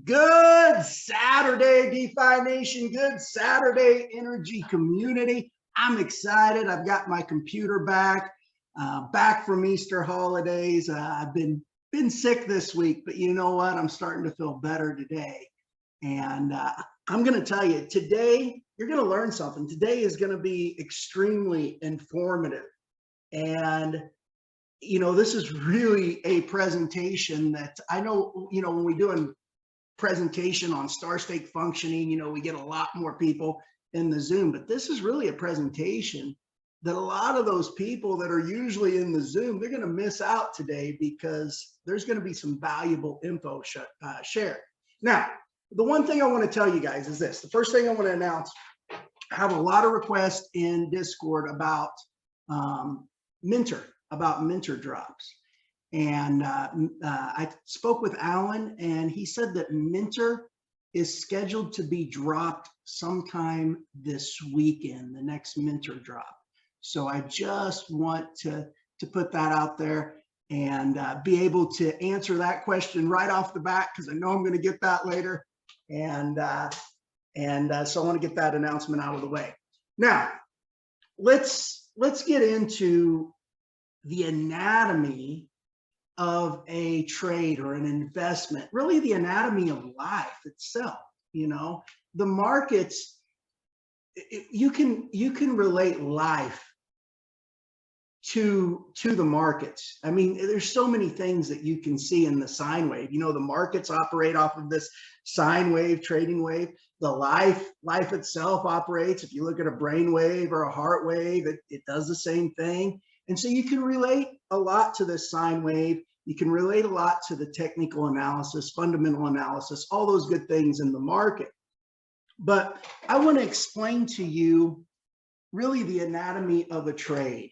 Good Saturday, DeFi Nation. Good Saturday, Energy community. I'm excited. I've got my computer back, back from Easter holidays. I've been sick this week, but you know what? I'm starting to feel better today. And I'm going to tell you, today, you're going to learn something. Today is going to be extremely informative. And you know, this is really a presentation that I know, you know, when we do a presentation on Starstake functioning, you know, we get a lot more people in the Zoom, but this is really a presentation that a lot of those people that are usually in the Zoom, they're going to miss out today because there's going to be some valuable info shared. Now, the one thing I want to tell you guys is this. The first thing I want to announce, I have a lot of requests in Discord about Minter drops. And I spoke with Alan, and he said that Minter is scheduled to be dropped sometime this weekend, the next Minter drop. So I just want to put that out there and be able to answer that question right off the bat, because I know I'm going to get that later. And so I want to get that announcement out of the way. Now, let's get into the anatomy of a trade or an investment, really the anatomy of life itself. You know, the markets, you can relate life to the markets. I mean, there's so many things that you can see in the sine wave. You know, the markets operate off of this sine wave, trading wave. The life itself operates. If you look at a brain wave or a heart wave, it does the same thing. And so you can relate a lot to this sine wave. You can relate a lot to the technical analysis, fundamental analysis, all those good things in the market. But I want to explain to you really the anatomy of a trade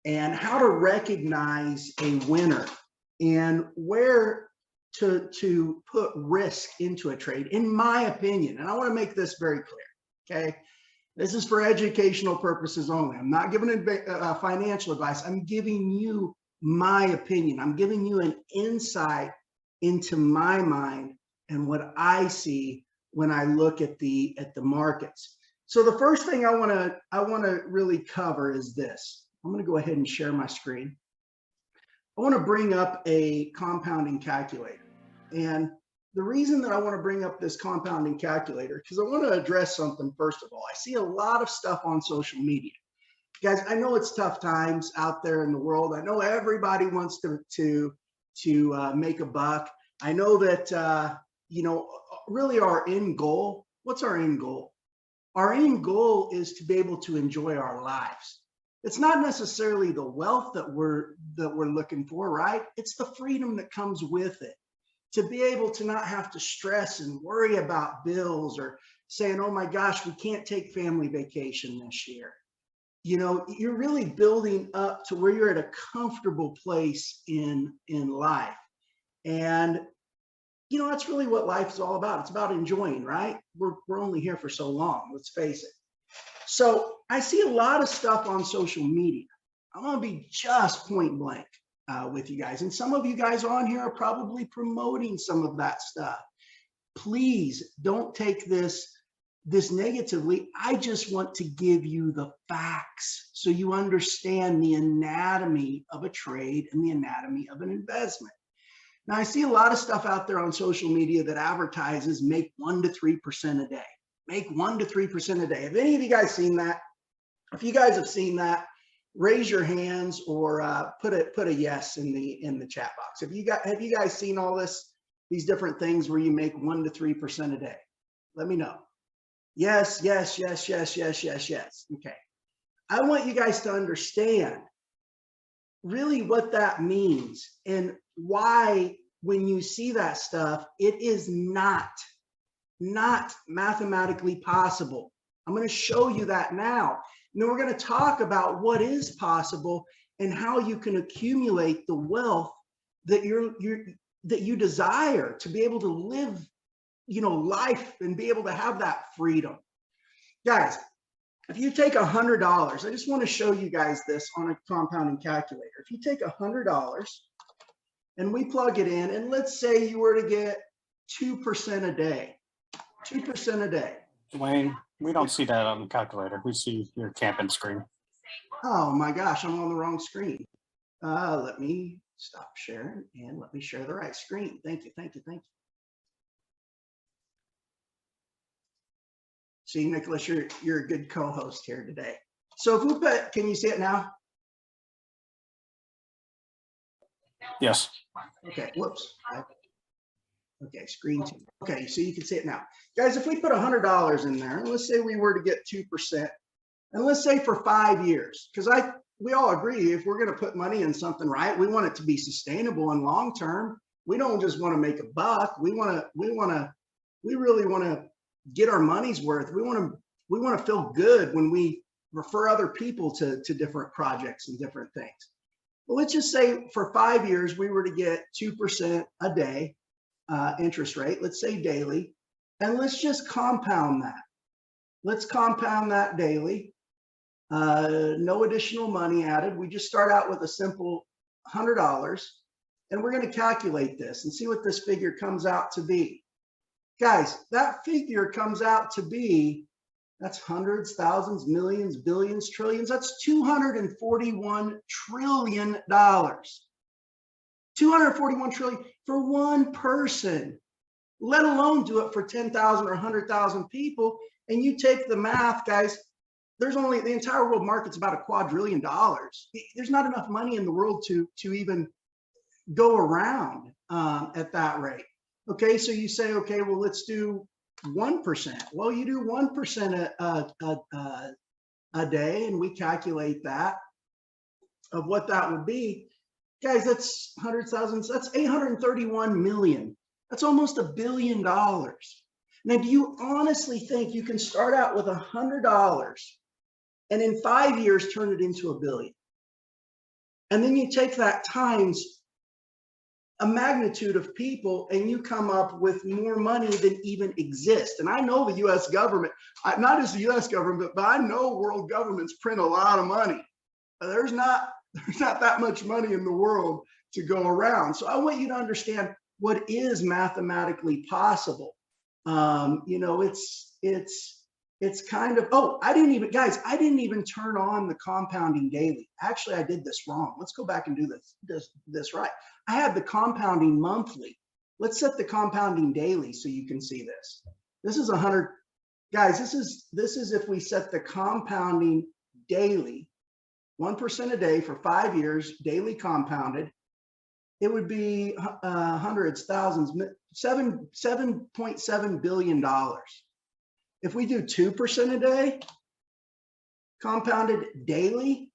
and how to recognize a winner and where to put risk into a trade, in my opinion. And I want to make this very clear, okay? This is for educational purposes only. I'm not giving financial advice. I'm giving you my opinion. I'm giving you an insight into my mind and what I see when I look at the markets. So the first thing I want to really cover is this. I'm going to go ahead and share my screen. I want to bring up a compounding calculator. And the reason that I want to bring up this compounding calculator, because I want to address something first of all. I see a lot of stuff on social media. Guys, I know it's tough times out there in the world. I know everybody wants to make a buck. I know that, you know, really our end goal, what's our end goal? Our end goal is to be able to enjoy our lives. It's not necessarily the wealth that we're looking for, right? It's the freedom that comes with it. To be able to not have to stress and worry about bills or saying, oh my gosh, we can't take family vacation this year. You know, you're really building up to where you're at a comfortable place in life. And, you know, that's really what life is all about. It's about enjoying, right? We're only here for so long, let's face it. So I see a lot of stuff on social media. I'm going to be just point blank with you guys. And some of you guys on here are probably promoting some of that stuff. Please don't take this negatively. I just want to give you the facts so you understand the anatomy of a trade and the anatomy of an investment. Now, I see a lot of stuff out there on social media that advertises make 1 to 3% a day. Make 1 to 3% a day. Have any of you guys seen that? If you guys have seen that, raise your hands or put a yes in the chat box. Have you guys seen all these different things where you make 1 to 3% a day? Let me know. Yes, yes, yes, yes, yes, yes, yes. Okay. I want you guys to understand really what that means and why when you see that stuff, it is not mathematically possible. I'm going to show you that now. And then we're going to talk about what is possible and how you can accumulate the wealth that you desire to be able to live, you know, life and be able to have that freedom. Guys, if you take $100, I just want to show you guys this on a compounding calculator. If you take $100 and we plug it in, and let's say you were to get 2% a day. 2% a day. Duane, we don't see that on the calculator. We see your camping screen. Oh my gosh, I'm on the wrong screen. Let me stop sharing and let me share the right screen. Thank you, thank you, thank you. See, Nicholas, you're a good co-host here today. So if we put, can you see it now? Yes. Okay, whoops. Okay, screen two. Okay, so you can see it now. Guys, if we put $100 in there, and let's say we were to get 2%, and let's say for 5 years, because we all agree if we're going to put money in something, right, we want it to be sustainable and long term. We don't just want to make a buck. We really want to get our money's worth. We want to feel good when we refer other people to different projects and different things. Well, let's just say for 5 years we were to get 2% a day interest rate, let's say daily, and let's just compound that. Let's compound that daily. No additional money added. We just start out with a simple $100, and we're going to calculate this and see what this figure comes out to be. Guys, that figure comes out to be, that's hundreds, thousands, millions, billions, trillions. That's $241 trillion. 241 trillion for one person, let alone do it for 10,000 or 100,000 people. And you take the math, guys, there's only, the entire world market's about $2 quadrillion. There's not enough money in the world to even go around at that rate. Okay, so you say, okay, well, let's do 1%. Well, you do 1% a day, and we calculate that of what that would be. Guys, that's hundreds, thousands, that's 831 million. That's almost $1 billion. Now, do you honestly think you can start out with $100 and in 5 years turn it into $1 billion? And then you take that times a magnitude of people and you come up with more money than even exists. And I know the US government, not just the US government, but I know world governments print a lot of money. There's not that much money in the world to go around. So I want you to understand what is mathematically possible. You know, it's kind of, oh, I didn't even turn on the compounding daily. Actually, I did this wrong. Let's go back and do this right. I had the compounding monthly. Let's set the compounding daily so you can see this. This is 100, guys, this is if we set the compounding daily, 1% a day for 5 years, daily compounded, it would be hundreds, thousands, $7.7 billion. If we do 2% a day, compounded daily,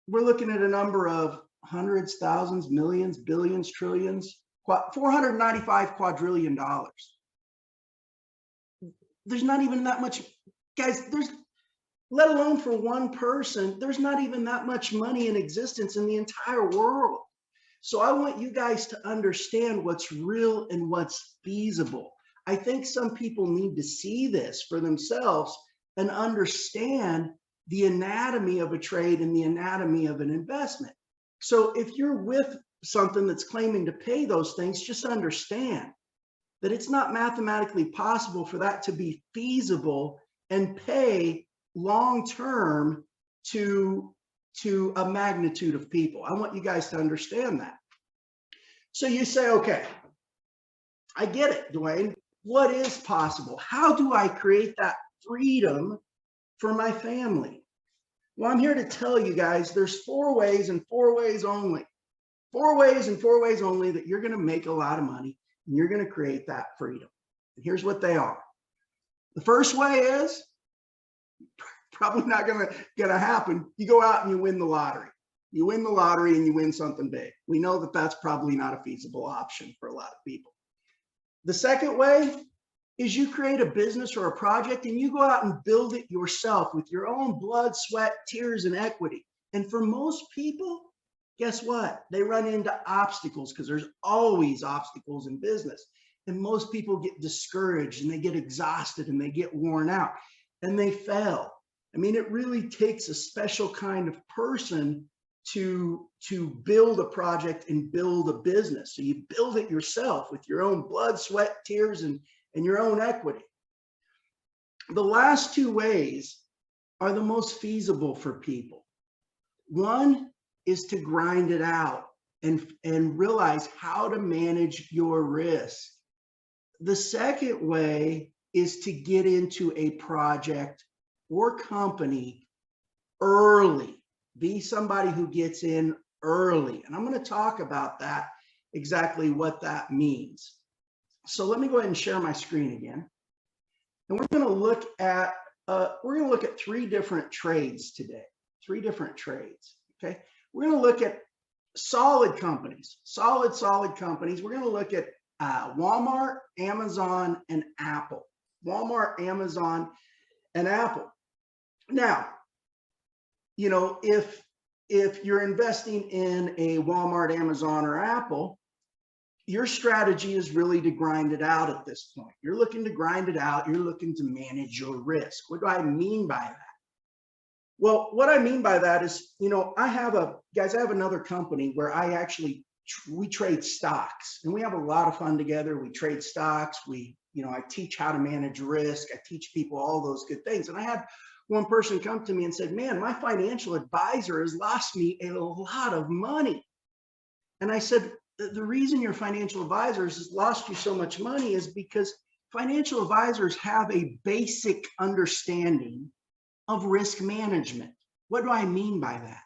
we're looking at a number of hundreds, thousands, millions, billions, trillions, $495 quadrillion. There's not even that much, guys, let alone for one person, there's not even that much money in existence in the entire world. So I want you guys to understand what's real and what's feasible. I think some people need to see this for themselves and understand the anatomy of a trade and the anatomy of an investment. So if you're with something that's claiming to pay those things, just understand that it's not mathematically possible for that to be feasible and pay long-term to a magnitude of people. I want you guys to understand that. So you say, okay, I get it, Duane. What is possible? How do I create that freedom for my family? Well, I'm here to tell you guys there's 4 ways and 4 ways only. 4 ways and 4 ways only that you're going to make a lot of money and you're going to create that freedom. And here's what they are. The first way is probably not going to happen. You go out and you win the lottery. You win the lottery and you win something big. We know that that's probably not a feasible option for a lot of people. The second way is you create a business or a project and you go out and build it yourself with your own blood, sweat, tears, and equity. And for most people, guess what? They run into obstacles because there's always obstacles in business. And most people get discouraged and they get exhausted and they get worn out and they fail. I mean, it really takes a special kind of person to build a project and build a business. So you build it yourself with your own blood, sweat, tears, and your own equity. The last two ways are the most feasible for people. One is to grind it out and realize how to manage your risk. The second way is to get into a project or company early. Be somebody who gets in early. And I'm going to talk about that, exactly what that means. So let me go ahead and share my screen again. And we're going to look at three different trades today. Three different trades. Okay. We're going to look at solid companies, solid companies. We're going to look at Walmart, Amazon, and Apple. Walmart, Amazon, and Apple. Now, you know, if you're investing in a Walmart, Amazon, or Apple, your strategy is really to grind it out at this point. You're looking to grind it out. You're looking to manage your risk. What do I mean by that? Well, what I mean by that is, you know, I have another company where we trade stocks, and we have a lot of fun together. We trade stocks. I teach how to manage risk. I teach people all those good things. And I had one person come to me and said, man, my financial advisor has lost me a lot of money. And I said, the reason your financial advisor has lost you so much money is because financial advisors have a basic understanding of risk management. What do I mean by that?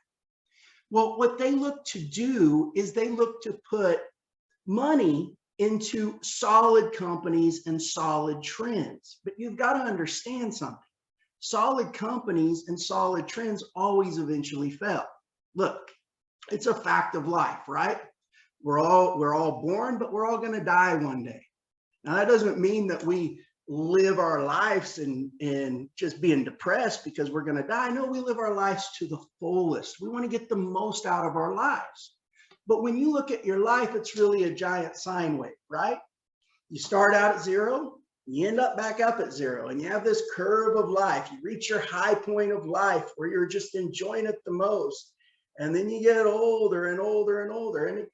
Well, what they look to do is they look to put money into solid companies and solid trends. But you've got to understand something. Solid companies and solid trends always eventually fail. Look, it's a fact of life, right? We're all born, but we're all going to die one day. Now, that doesn't mean that we live our lives in just being depressed because we're going to die. No, we live our lives to the fullest. We want to get the most out of our lives. But when you look at your life, it's really a giant sine wave, right? You start out at zero, you end up back up at zero, and you have this curve of life. You reach your high point of life where you're just enjoying it the most. And then you get older and older and older. And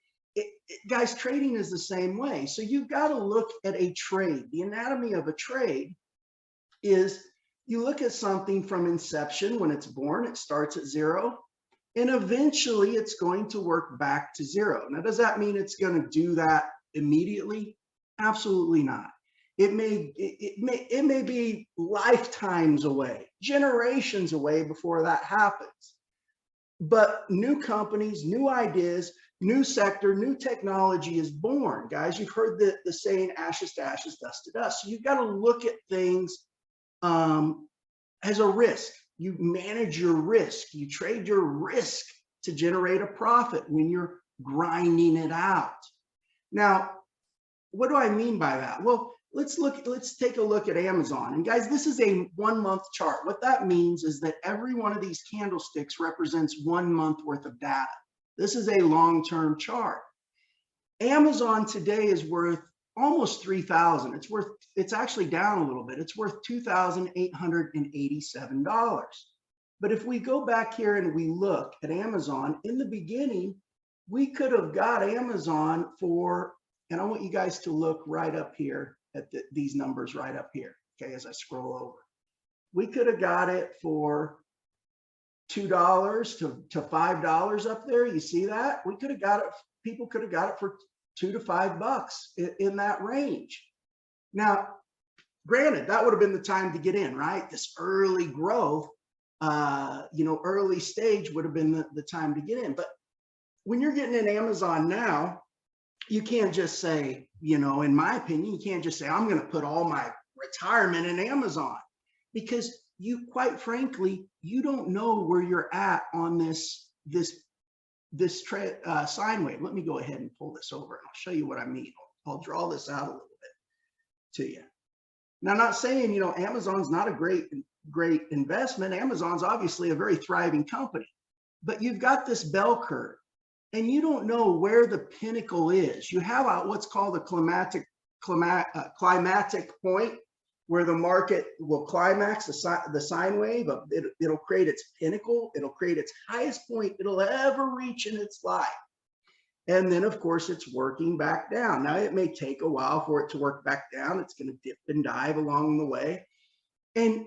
guys, trading is the same way. So you've got to look at a trade. The anatomy of a trade is you look at something from inception. When it's born, it starts at zero, and eventually it's going to work back to zero. Now, does that mean it's going to do that immediately? Absolutely not. It may be lifetimes away, generations away before that happens. But new companies, new ideas, new sector, new technology is born. Guys, you've heard the saying, ashes to ashes, dust to dust. So you've got to look at things as a risk. You manage your risk. You trade your risk to generate a profit when you're grinding it out. Now, what do I mean by that? Well, let's take a look at Amazon. And guys, this is a 1 month chart. What that means is that every one of these candlesticks represents 1 month worth of data. This is a long-term chart. Amazon today is worth almost $3,000. It's actually down a little bit. It's worth $2,887. But if we go back here and we look at Amazon, in the beginning, we could have got Amazon for, and I want you guys to look right up here at these numbers right up here, okay, as I scroll over. We could have got it for $2 to $5 up there. You see that? We could have got it, people could have got it for $2 to $5 in that range. Now, granted, that would have been the time to get in, right? This early growth, early stage would have been the time to get in. But when you're getting in Amazon now, you can't just say, in my opinion, you can't just say, I'm going to put all my retirement in Amazon, because you, quite frankly, you don't know where you're at on this sine wave. Let me go ahead and pull this over and I'll show you what I mean. I'll draw this out a little bit to you. Now, I'm not saying, Amazon's not a great investment. Amazon's obviously a very thriving company, but you've got this bell curve and you don't know where the pinnacle is. You have what's called a climatic point, where the market will climax the sine wave. It'll create its pinnacle. It'll create its highest point it'll ever reach in its life. And then, of course, it's working back down. Now, it may take a while for it to work back down. It's going to dip and dive along the way. And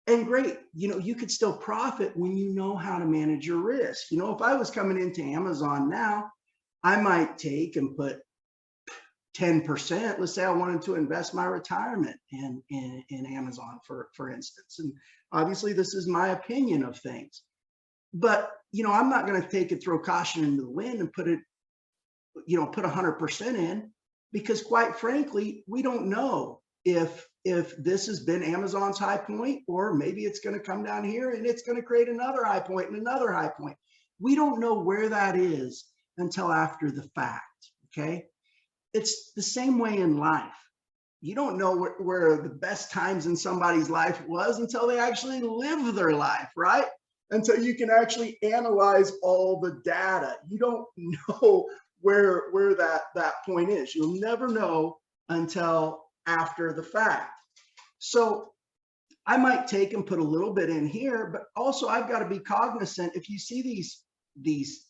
great, you could still profit when you know how to manage your risk. If I was coming into Amazon now, I might take and put 10%. Let's say I wanted to invest my retirement in Amazon, for instance. And obviously, this is my opinion of things. But, I'm not going to take and throw caution into the wind and put 100% in, because quite frankly, we don't know if this has been Amazon's high point, or maybe it's going to come down here and it's going to create another high point and another high point. We don't know where that is until after the fact. Okay. It's the same way in life. You don't know where the best times in somebody's life was until they actually live their life, right? Until you can actually analyze all the data. You don't know where that point is. You'll never know until after the fact. So I might take and put a little bit in here, but also I've got to be cognizant. If you see these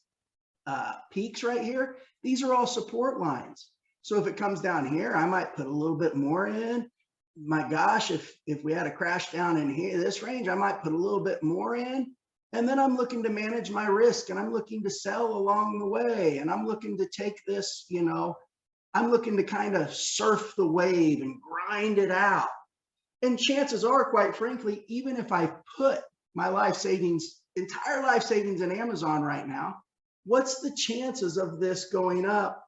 peaks right here, these are all support lines. So if it comes down here, I might put a little bit more in. My gosh, if we had a crash down in here, this range, I might put a little bit more in. And then I'm looking to manage my risk, and I'm looking to sell along the way. And I'm looking to take this, I'm looking to kind of surf the wave and grind it out. And chances are, quite frankly, even if I put my entire life savings in Amazon right now, what's the chances of this going up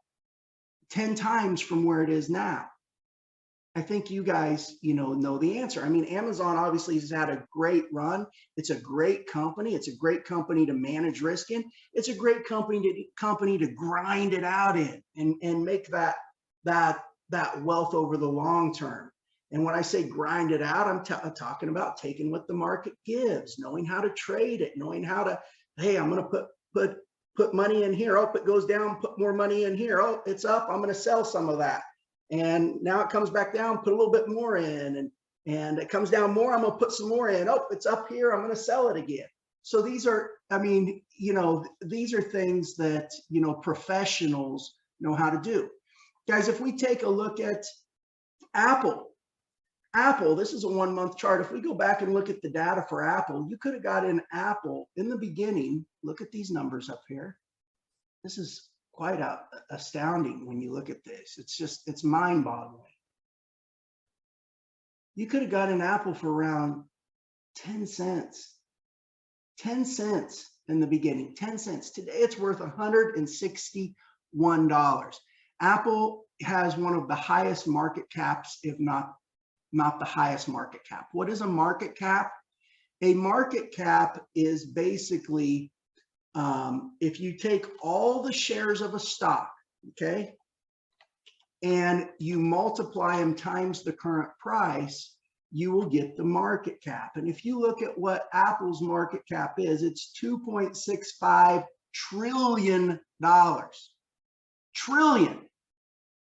10 times from where it is now? I think you guys, know the answer. I mean, Amazon obviously has had a great run. It's a great company. It's a great company to manage risk in. It's a great company to grind it out in and make that wealth over the long term. And when I say grind it out, I'm talking about taking what the market gives, knowing how to trade it, knowing how to, hey, I'm going to put money in here. Oh, it goes down, put more money in here. Oh, it's up. I'm going to sell some of that. And now it comes back down, put a little bit more in, and it comes down more. I'm going to put some more in. Oh, it's up here. I'm going to sell it again. So these are, these are things that, professionals know how to do. Guys, if we take a look at Apple, this is a 1 month chart. If we go back and look at the data for Apple, you could have got in Apple in the beginning. Look at these numbers up here. This is quite astounding when you look at this. It's mind boggling. You could have got an Apple for around 10 cents. 10 cents in the beginning, 10 cents. Today it's worth $161. Apple has one of the highest market caps, if not the highest market cap. What is a market cap? A market cap is basically if you take all the shares of a stock, okay, and you multiply them times the current price, you will get the market cap. And if you look at what Apple's market cap is, it's $2.65 trillion. Trillion.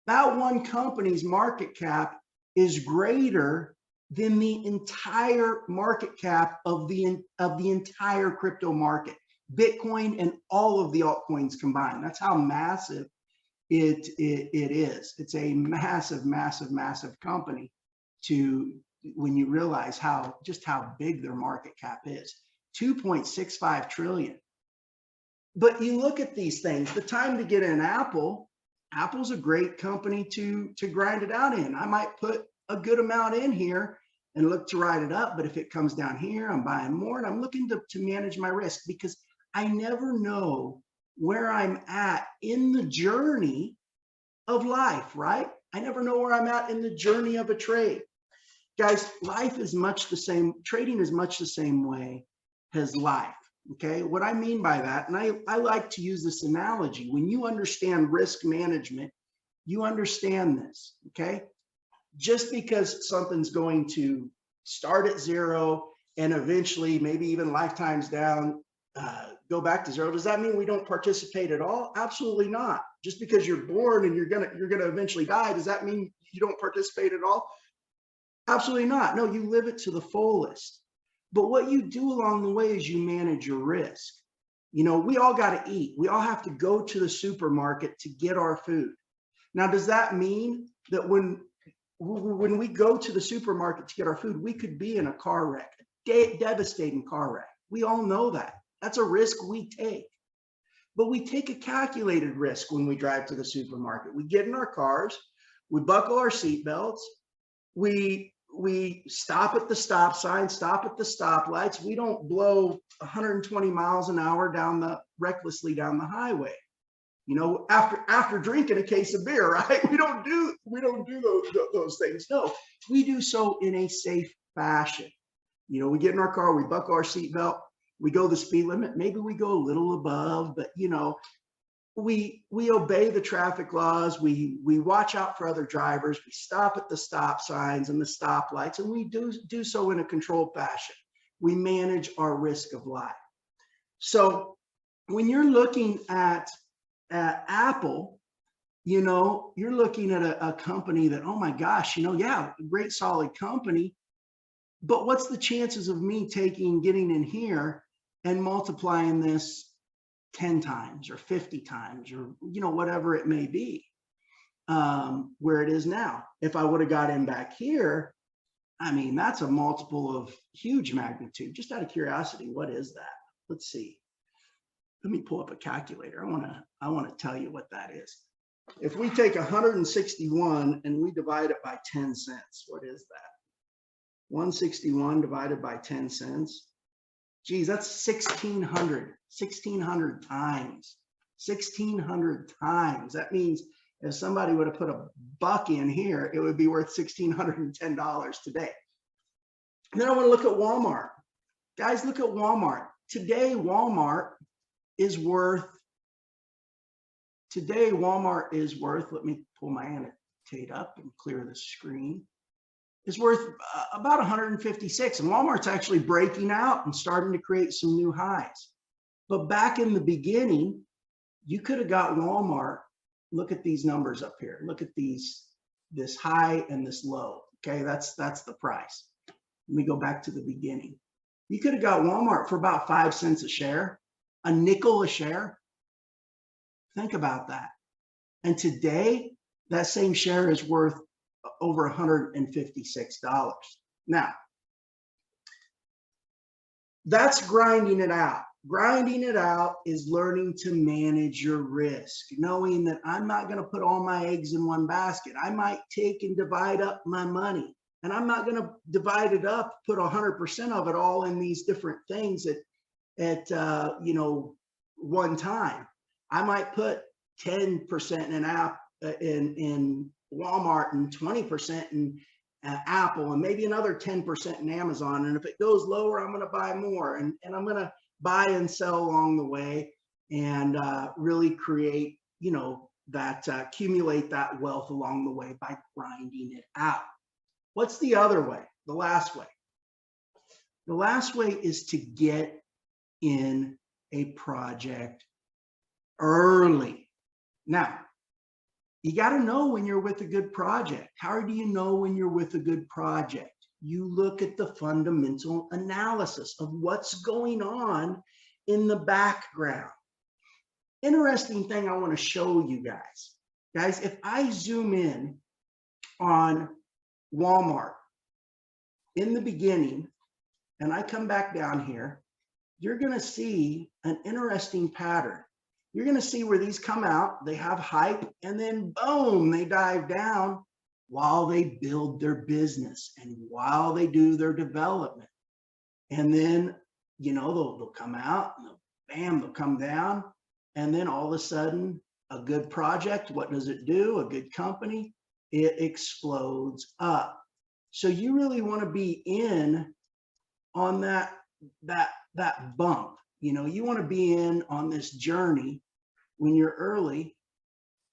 That one company's market cap is greater than the entire market cap of the entire crypto market, Bitcoin and all of the altcoins combined. That's how massive it is. It's a massive, massive, massive company when you realize just how big their market cap is. 2.65 trillion. But you look at these things, the time to get in Apple's a great company to grind it out in. I might put a good amount in here and look to ride it up, but if it comes down here, I'm buying more, and I'm looking to manage my risk, because I never know where I'm at in the journey of life, right? I never know where I'm at in the journey of a trade. Guys, life is much the same. Trading is much the same way as life. Okay, what I mean by that, and I like to use this analogy, when you understand risk management, you understand this, okay? Just because something's going to start at zero and eventually, maybe even lifetimes down, go back to zero, does that mean we don't participate at all? Absolutely not. Just because you're born and you're gonna eventually die, does that mean you don't participate at all? Absolutely not. No, you live it to the fullest. But what you do along the way is you manage your risk. You know, we all got to eat. We all have to go to the supermarket to get our food. Now, does that mean that when we go to the supermarket to get our food, we could be in a car wreck, a devastating car wreck? We all know that. That's a risk we take. But we take a calculated risk when we drive to the supermarket. We get in our cars, we buckle our seatbelts, we stop at the stop sign, stop at the stoplights. We don't blow 120 miles an hour recklessly down the highway. You know, after drinking a case of beer, right? We don't do those things. No, we do so in a safe fashion. You know, we get in our car, we buckle our seatbelt, we go the speed limit. Maybe we go a little above, but you know, we obey the traffic laws. We watch out for other drivers. We stop at the stop signs and the stoplights, and we do so in a controlled fashion. We manage our risk of life. So when you're looking at Apple, you know, you're looking at a company that, oh my gosh, you know, yeah, great solid company, but what's the chances of me getting in here and multiplying this 10 times or 50 times or, you know, whatever it may be, where it is now? If I would have got in back here, I mean, that's a multiple of huge magnitude. Just out of curiosity, what is that? Let's see. Let me pull up a calculator. I want to tell you what that is. If we take 161 and we divide it by 10 cents, what is that? 161 divided by 10 cents. Geez, that's 1,600 times. 1,600 times. That means if somebody would have put a buck in here, it would be worth $1,610 today. And then I want to look at Walmart. Guys, look at Walmart. Today, Walmart is worth, let me pull my annotate up and clear the screen, is worth about 156. And Walmart's actually breaking out and starting to create some new highs. But back in the beginning, you could have got Walmart. Look at these numbers up here. Look at this high and this low. Okay, that's the price. Let me go back to the beginning. You could have got Walmart for about 5 cents a share, a nickel a share. Think about that. And today, that same share is worth over $156. Now, that's grinding it out. Grinding it out is learning to manage your risk, knowing that I'm not going to put all my eggs in one basket. I might take and divide up my money, and I'm not going to divide it up, put 100% of it all in these different things at you know, one time. I might put 10% in Walmart and 20% in Apple and maybe another 10% in Amazon. And if it goes lower, I'm going to buy more, and I'm going to buy and sell along the way, and really create, you know, that accumulate that wealth along the way by grinding it out. What's the other way? The last way. The last way is to get in a project early. Now, you got to know when you're with a good project. How do you know when you're with a good project? You look at the fundamental analysis of what's going on in the background. Interesting thing I want to show you guys. Guys, if I zoom in on Walmart in the beginning and I come back down here, you're going to see an interesting pattern. You're going to see where these come out, they have hype, and then boom, they dive down while they build their business and while they do their development. And then, you know, they'll come out, and bam, they'll come down. And then all of a sudden, a good project, what does it do? A good company, it explodes up. So you really want to be in on that bump. You know, you want to be in on this journey when you're early.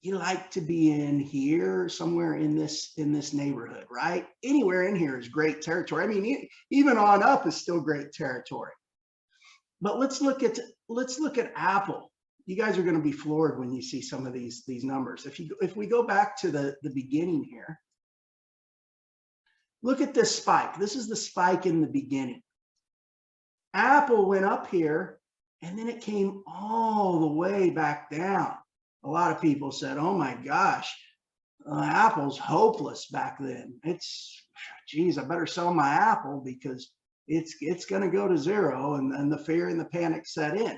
You like to be in here, somewhere in this neighborhood, right? Anywhere in here is great territory. I mean, even on up is still great territory. But let's look at Apple. You guys are going to be floored when you see some of these numbers. If we go back to the beginning here, Look at this spike. This is the spike in the beginning. Apple went up here and then it came all the way back down. A lot of people said, oh my gosh, Apple's hopeless back then. Geez, I better sell my Apple because it's going to go to zero, and the fear and the panic set in.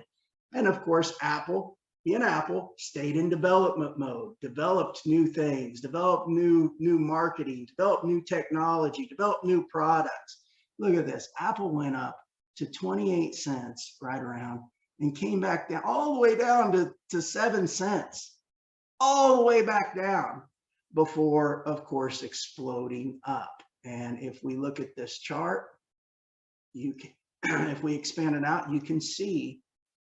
And of course, Apple stayed in development mode, developed new things, developed new marketing, developed new technology, developed new products. Look at this. Apple went up to 28 cents right around and came back down all the way down to 7 cents, all the way back down before, of course, exploding up. And if we look at this chart, you can, if we expand it out, you can see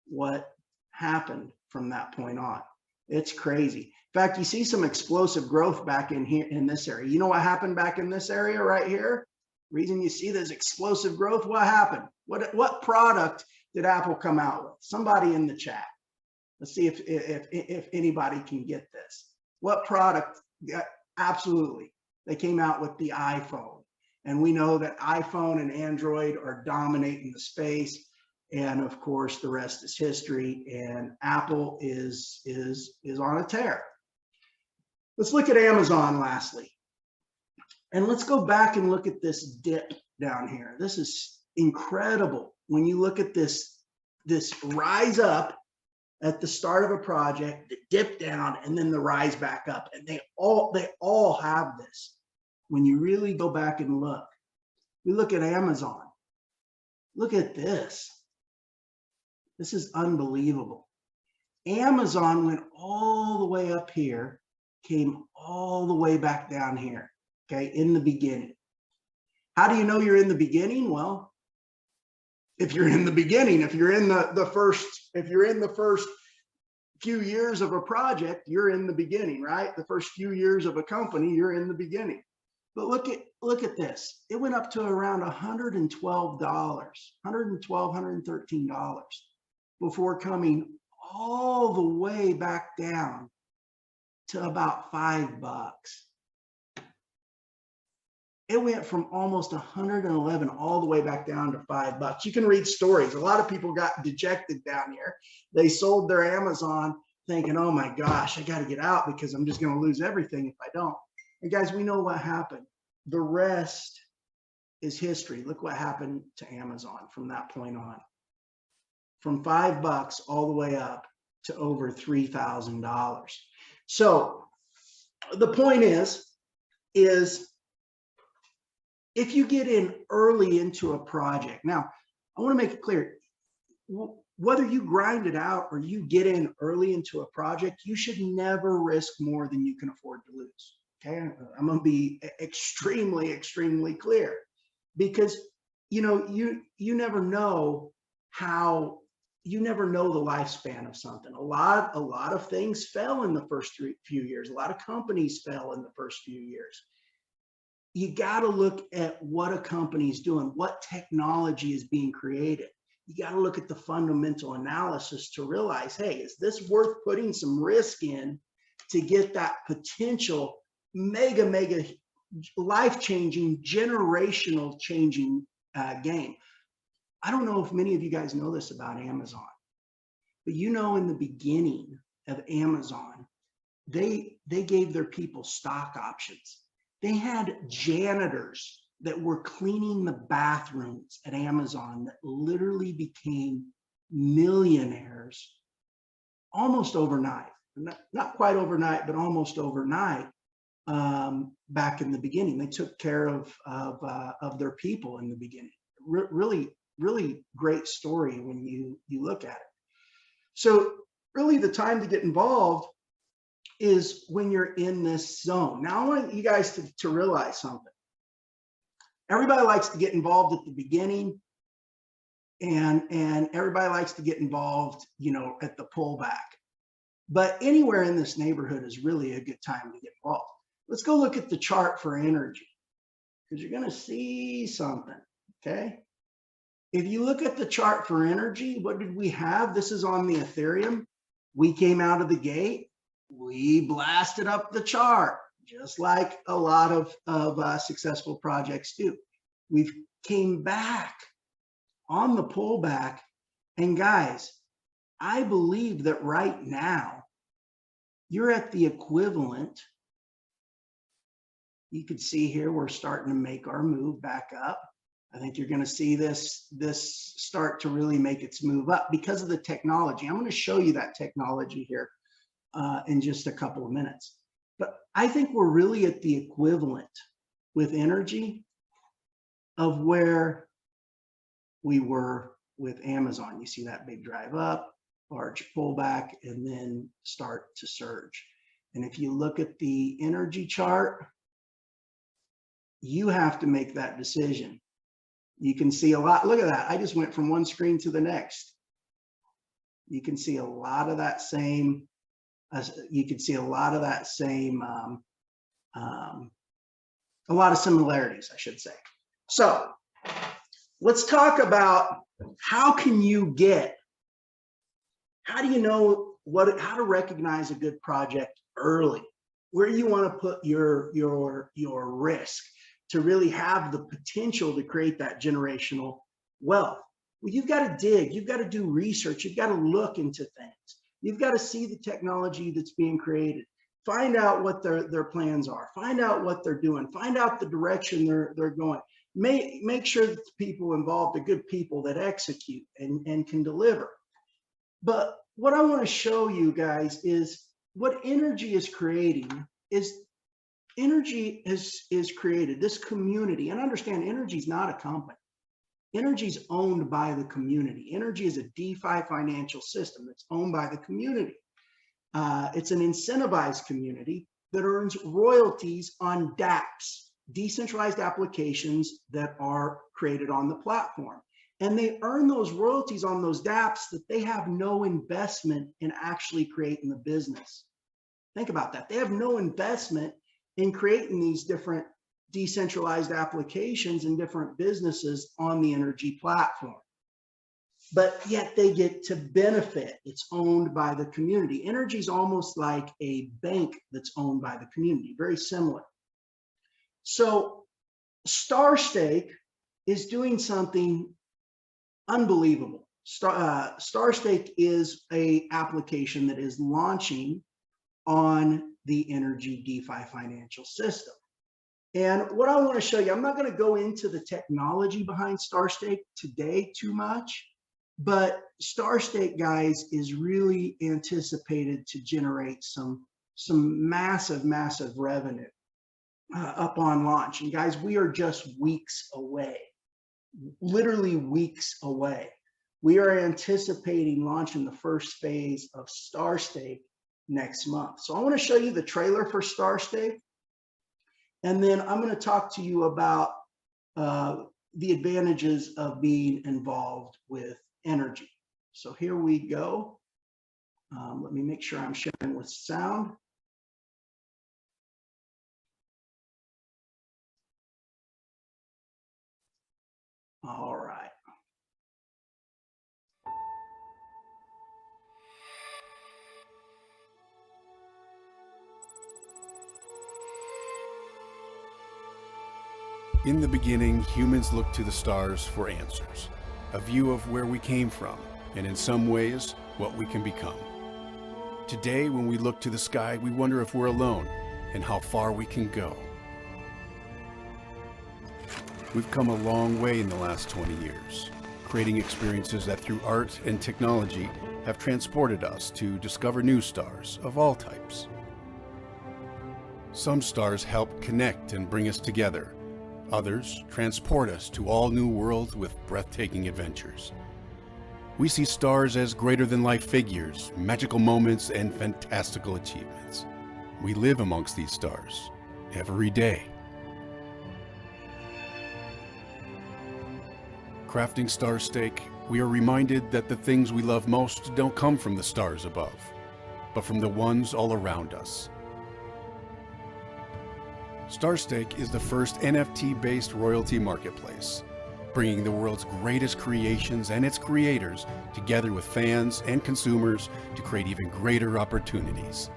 what happened from that point on. It's crazy. In fact, you see some explosive growth back in here in this area. You know what happened back in this area right here? Reason you see this explosive growth, what happened? What product did Apple come out with? Somebody in the chat. Let's see if anybody can get this. What product? Yeah, absolutely. They came out with the iPhone. And we know that iPhone and Android are dominating the space. And of course, the rest is history. And Apple is on a tear. Let's look at Amazon lastly. And let's go back and look at this dip down here. This is incredible. When you look at this rise up at the start of a project, the dip down, and then the rise back up. And they all have this. When you really go back and look, we look at Amazon. Look at this. This is unbelievable. Amazon went all the way up here, came all the way back down here, okay, in the beginning. How do you know you're in the beginning? Well, if you're in the beginning, if you're in the first few years of a project, you're in the beginning, right? The first few years of a company, you're in the beginning. But look at this. It went up to around $112, $112, $113 before coming all the way back down to about $5. It went from almost 111 all the way back down to $5. You can read stories. A lot of people got dejected down here. They sold their Amazon thinking, oh my gosh, I got to get out because I'm just going to lose everything if I don't. And guys, we know what happened. The rest is history. Look what happened to Amazon from that point on. From $5 all the way up to over $3,000. So the point is if you get in early into a project, now I want to make it clear, whether you grind it out or you get in early into a project, you should never risk more than you can afford to lose. Okay, I'm going to be extremely, extremely clear because you never know the lifespan of something. A lot of things fell in the first few years. A lot of companies fell in the first few years. You got to look at what a company is doing, what technology is being created. You got to look at the fundamental analysis to realize, hey, is this worth putting some risk in to get that potential mega life-changing, generational changing gain? I don't know if many of you guys know this about Amazon, but in the beginning of Amazon, they gave their people stock options. They had janitors that were cleaning the bathrooms at Amazon that literally became millionaires almost overnight. Not quite overnight, but almost overnight. Back in the beginning, they took care of their people in the beginning. Really great story when you look at it. So really the time to get involved is when you're in this zone. Now I want you guys to realize something. Everybody likes to get involved at the beginning and everybody likes to get involved, at the pullback. But anywhere in this neighborhood is really a good time to get involved. Let's go look at the chart for energy because you're going to see something, okay? If you look at the chart for energy, what did we have? This is on the Ethereum. We came out of the gate. We blasted up the chart. just like a lot of successful projects do. We've came back on the pullback. And guys, I believe that right now, you're at the equivalent. You can see here, we're starting to make our move back up. I think you're going to see this start to really make its move up because of the technology. I'm going to show you that technology here in just a couple of minutes. But I think we're really at the equivalent with NRGY of where we were with Amazon. You see that big drive up, large pullback, and then start to surge. And if you look at the NRGY chart, you have to make that decision. You can see a lot. Look at that. I just went from one screen to the next. You can see a lot of that same, a lot of similarities, I should say. So let's talk about how do you know how to recognize a good project early? Where you want to put your risk to really have the potential to create that generational wealth? Well, you've got to dig, you've got to do research, you've got to look into things. You've got to see the technology that's being created, find out what their plans are, find out what they're doing, find out the direction they're going. Make sure that the people involved are good people that execute and can deliver. But what I want to show you guys is what NRGY is creating is NRGY is created this community. And understand, NRGY is not a company. NRGY is owned by the community. NRGY is a DeFi financial system that's owned by the community. It's an incentivized community that earns royalties on dApps, decentralized applications that are created on the platform. And they earn those royalties on those dApps that they have no investment in actually creating the business. Think about that. They have no investment in creating these different decentralized applications and different businesses on the NRGY platform. But yet they get to benefit. It's owned by the community. NRGY is almost like a bank that's owned by the community, very similar. So Starstake is doing something unbelievable. Starstake is an application that is launching on the NRGY DeFi financial system. And what I want to show you, I'm not going to go into the technology behind Starstake today too much, but Starstake, guys, is really anticipated to generate some massive revenue upon launch. And guys, we are just weeks away, literally weeks away. We are anticipating launching the first phase of Starstake next month. So I want to show you the trailer for Starstake, and then I'm going to talk to you about the advantages of being involved with NRGY. So here we go. Let me make sure I'm sharing with sound. All right. In the beginning, humans looked to the stars for answers, a view of where we came from, and in some ways, what we can become. Today, when we look to the sky, we wonder if we're alone and how far we can go. We've come a long way in the last 20 years, creating experiences that through art and technology have transported us to discover new stars of all types. Some stars help connect and bring us together. Others transport us to all new worlds with breathtaking adventures. We see stars as greater than life figures, magical moments, and fantastical achievements. We live amongst these stars every day. Crafting Starstake, we are reminded that the things we love most don't come from the stars above, but from the ones all around us. Starstake is the first NFT-based royalty marketplace, bringing the world's greatest creations and its creators together with fans and consumers to create even greater opportunities.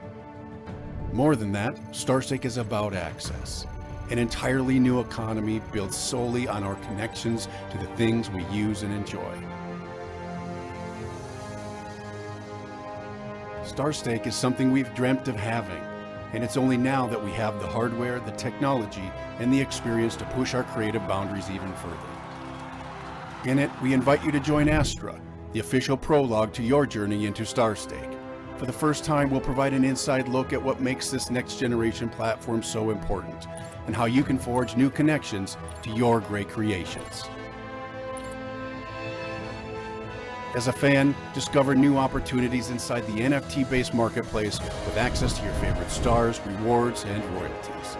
More than that, Starstake is about access, an entirely new economy built solely on our connections to the things we use and enjoy. Starstake is something we've dreamt of having, and it's only now that we have the hardware, the technology, and the experience to push our creative boundaries even further. In it, we invite you to join Astra, the official prologue to your journey into Starstake. For the first time, we'll provide an inside look at what makes this next generation platform so important, and how you can forge new connections to your great creations. As a fan, discover new opportunities inside the NFT-based marketplace with access to your favorite stars, rewards, and royalties.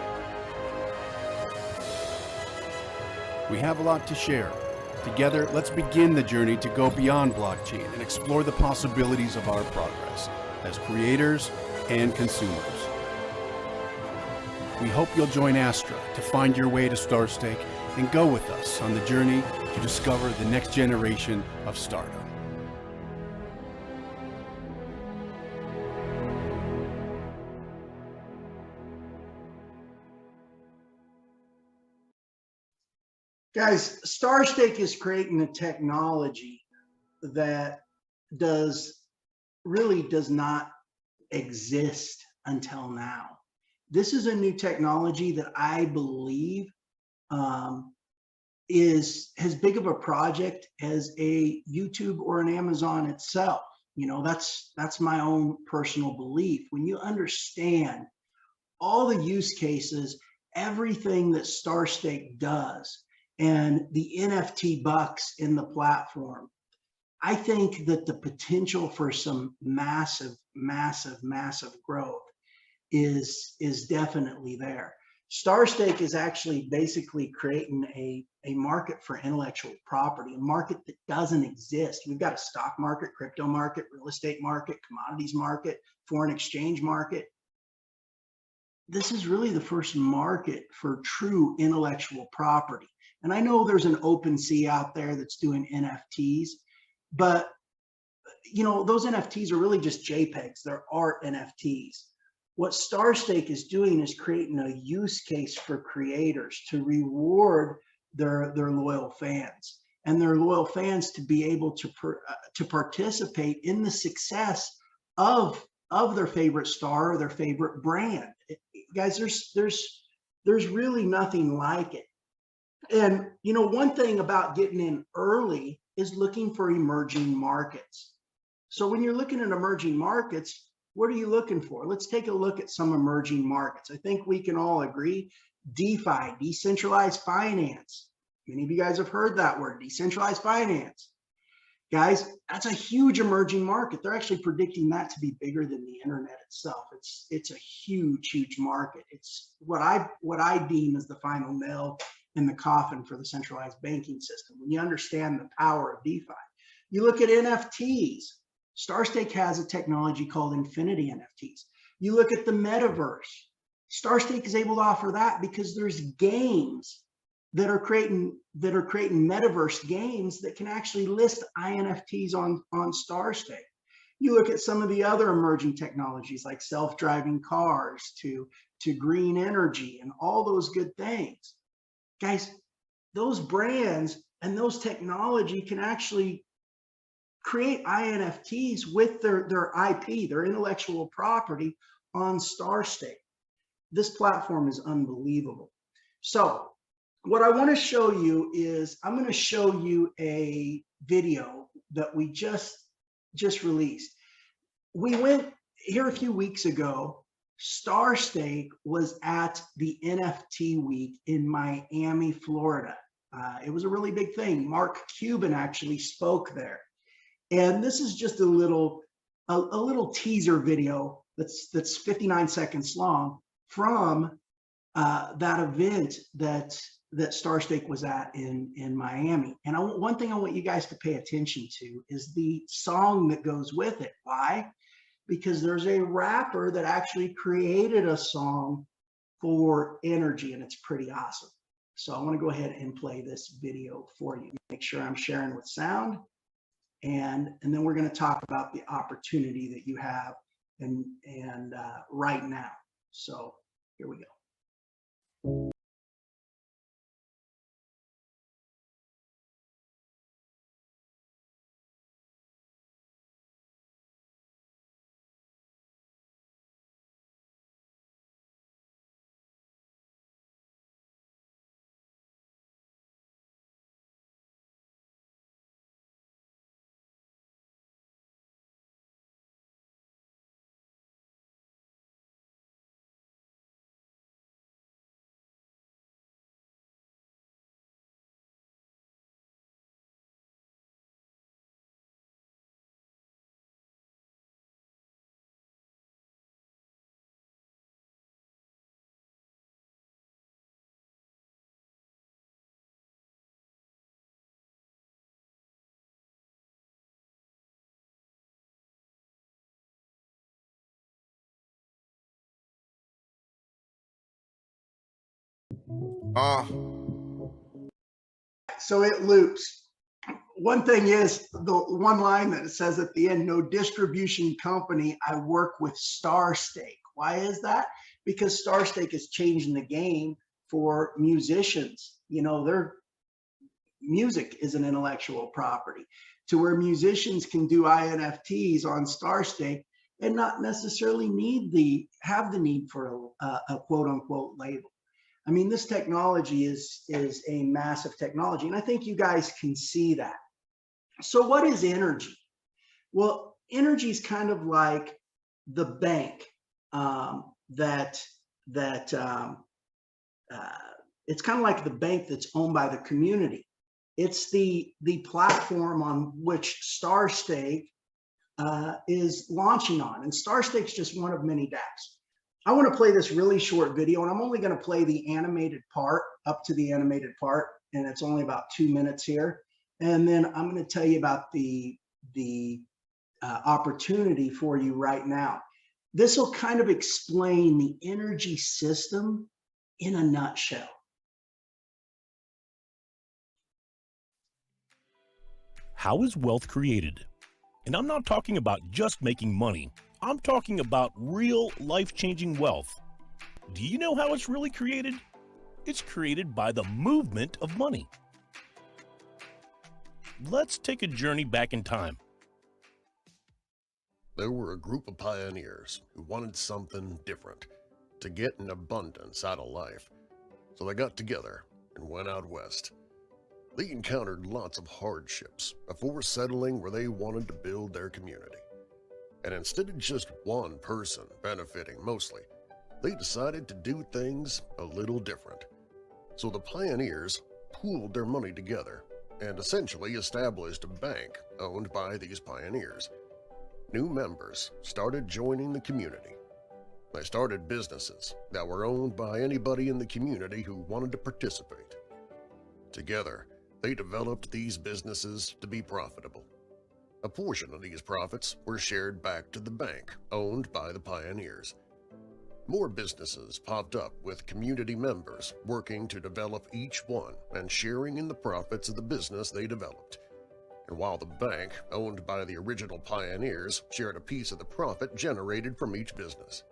We have a lot to share. Together, let's begin the journey to go beyond blockchain and explore the possibilities of our progress as creators and consumers. We hope you'll join Astra to find your way to Starstake and go with us on the journey to discover the next generation of stardom. Guys, Starstake is creating a technology that really does not exist until now. This is a new technology that I believe is as big of a project as a YouTube or an Amazon itself. You know, that's my own personal belief. When you understand all the use cases, everything that Starstake does, and the NFT bucks in the platform, I think that the potential for some massive, massive, massive growth is definitely there. Starstake is actually basically creating a market for intellectual property, a market that doesn't exist. We've got a stock market, crypto market, real estate market, commodities market, foreign exchange market. This is really the first market for true intellectual property. And I know there's an OpenSea out there that's doing NFTs, but you know, those NFTs are really just JPEGs. They're art NFTs. What Starstake is doing is creating a use case for creators to reward their loyal fans, and their loyal fans to be able to participate in the success of their favorite star or their favorite brand. Guys, there's really nothing like it. And you know, one thing about getting in early is looking for emerging markets. So when you're looking at emerging markets, what are you looking for? Let's take a look at some emerging markets. I think we can all agree, DeFi, decentralized finance. Many of you guys have heard that word, decentralized finance. Guys, that's a huge emerging market. They're actually predicting that to be bigger than the internet itself. It's a huge, huge market. It's what I deem as the final nail in the coffin for the centralized banking system. When you understand the power of DeFi, you look at NFTs. Starstake has a technology called infinity NFTs. You look at the metaverse. Starstake is able to offer that because there's games that are creating metaverse games that can actually list INFTs on Starstake. You look at some of the other emerging technologies like self-driving cars to green energy and all those good things. Guys, those brands and those technology can actually create INFTs with their IP, their intellectual property on Starstake. This platform is unbelievable. So what I want to show you is I'm going to show you a video that we just released. We went here a few weeks ago. Starstake was at the NFT week in Miami, Florida. It was a really big thing. Mark Cuban actually spoke there. And this is just a little teaser video that's 59 seconds long from that event that Starstake was at in Miami. And one thing I want you guys to pay attention to is the song that goes with it. Why? Because there's a rapper that actually created a song for NRGY, and it's pretty awesome. So I want to go ahead and play this video for you. Make sure I'm sharing with sound. And then we're going to talk about the opportunity that you have and right now. So here we go. So it loops. One thing is the one line that it says at the end, no distribution company, I work with Starstake. Why is that? Because Starstake is changing the game for musicians. You know, their music is an intellectual property to where musicians can do INFTs on Starstake and not necessarily have the need for a quote unquote label. I mean, this technology is a massive technology, and I think you guys can see that. So what is NRGY? Well, NRGY is kind of like the bank it's kind of like the bank that's owned by the community. It's the platform on which Starstake is launching on, and Starstake's just one of many dApps. I want to play this really short video, and I'm only going to play the animated part, up to the animated part, and it's only about 2 minutes here. And then I'm going to tell you about the opportunity for you right now. This will kind of explain the NRGY system in a nutshell. How is wealth created? And I'm not talking about just making money. I'm talking about real life-changing wealth. Do you know how it's really created? It's created by the movement of money. Let's take a journey back in time. There were a group of pioneers who wanted something different, to get an abundance out of life. So they got together and went out west. They encountered lots of hardships before settling where they wanted to build their community. And instead of just one person benefiting mostly, they decided to do things a little different. So the pioneers pooled their money together and essentially established a bank owned by these pioneers. New members started joining the community. They started businesses that were owned by anybody in the community who wanted to participate. Together, they developed these businesses to be profitable. A portion of these profits were shared back to the bank owned by the pioneers. More businesses popped up with community members working to develop each one and sharing in the profits of the business they developed. And while the bank, owned by the original pioneers, shared a piece of the profit generated from each business.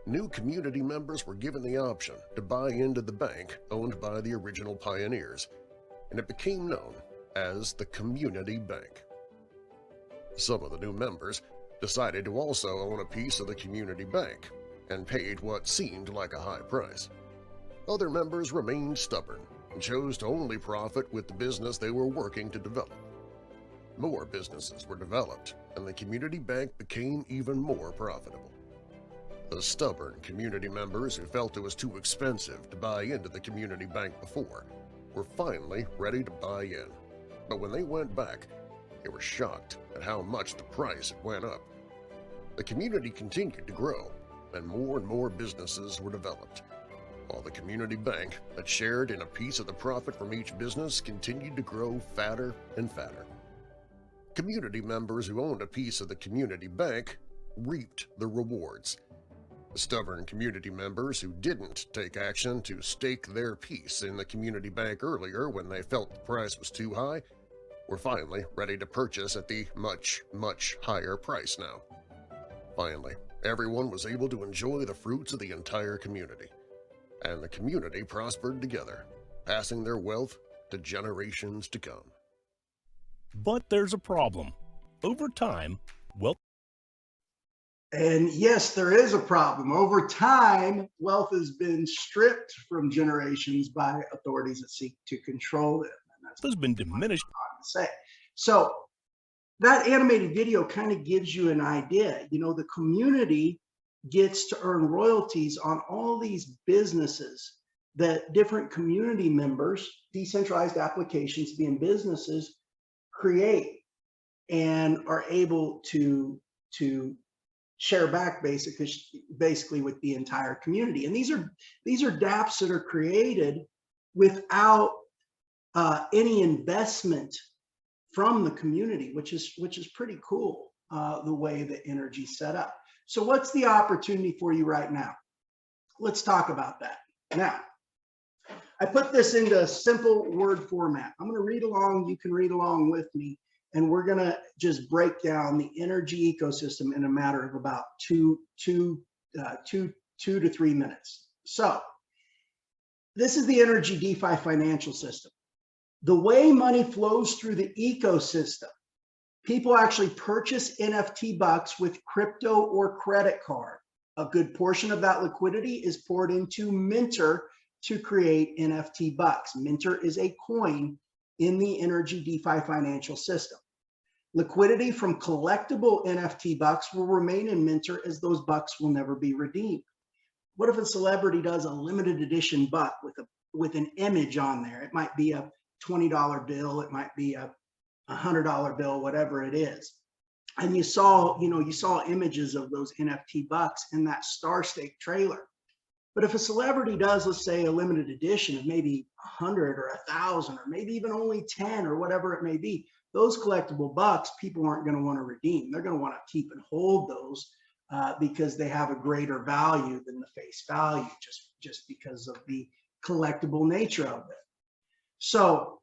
New community members were given the option to buy into the bank owned by the original pioneers, and it became known as the Community Bank. Some of the new members decided to also own a piece of the community bank and paid what seemed like a high price. Other members remained stubborn and chose to only profit with the business they were working to develop. More businesses were developed, and the community bank became even more profitable. The stubborn community members who felt it was too expensive to buy into the community bank before were finally ready to buy in. But when they went back, they were shocked at how much the price went up. The community continued to grow, and more businesses were developed, while the community bank that shared in a piece of the profit from each business continued to grow fatter and fatter. Community members who owned a piece of the community bank reaped the rewards. The stubborn community members who didn't take action to stake their piece in the community bank earlier when they felt the price was too high were finally ready to purchase at the much higher price now. Finally, Everyone was able to enjoy the fruits of the entire community, and the community prospered together, passing their wealth to generations to come. But there's a problem. Over time, wealth And yes, there is a problem. Over time, wealth has been stripped from generations by authorities that seek to control it. And that's has been diminished. what I'm say. So that animated video kind of gives you an idea. You know, the community gets to earn royalties on all these businesses that different community members, decentralized applications being businesses, create and are able to share back basically with the entire community. And these are dApps that are created without any investment from the community, which is pretty cool, the way that NRGY's set up. So what's the opportunity for you right now? Let's talk about that. Now, I put this into a simple word format. I'm going to read along. You can read along with me. And we're going to just break down the NRGY ecosystem in a matter of about two to 3 minutes. So this is the NRGY DeFi financial system. The way money flows through the ecosystem, people actually purchase NFT bucks with crypto or credit card. A good portion of that liquidity is poured into Minter to create NFT bucks. Minter is a coin in the NRGY DeFi financial system. Liquidity from collectible NFT bucks will remain in Minter, as those bucks will never be redeemed. What if a celebrity does a limited edition buck with an image on there? It might be a $20 bill, it might be a $100 bill, whatever it is. And you saw images of those NFT bucks in that Starstake trailer. But if a celebrity does, let's say, a limited edition of maybe 100 or 1,000, or maybe even only 10 or whatever it may be, those collectible bucks, people aren't going to want to redeem. They're going to want to keep and hold those because they have a greater value than the face value, just because of the collectible nature of it. So,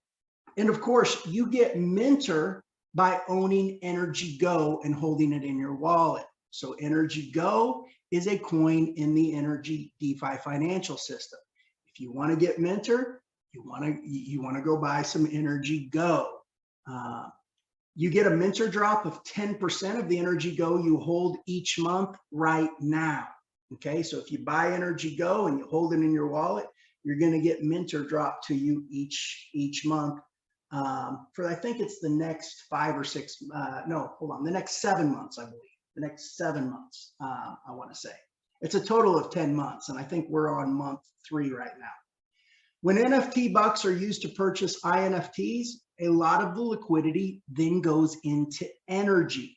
and of course, you get Minter by owning NRGY Go and holding it in your wallet. So NRGY Go is a coin in the NRGY DeFi financial system. If you want to get Minter, you want to go buy some NRGY Go. You get a Minter drop of 10% of the NRGY Go you hold each month right now. Okay, so if you buy NRGY Go and you hold it in your wallet, you're going to get Minter drop to you each month for, I think it's the next 5 or 6. No, hold on, the next 7 months, I believe. The next 7 months, I want to say. It's a total of 10 months, and I think we're on month 3 right now. When NFT bucks are used to purchase INFTs, a lot of the liquidity then goes into NRGY.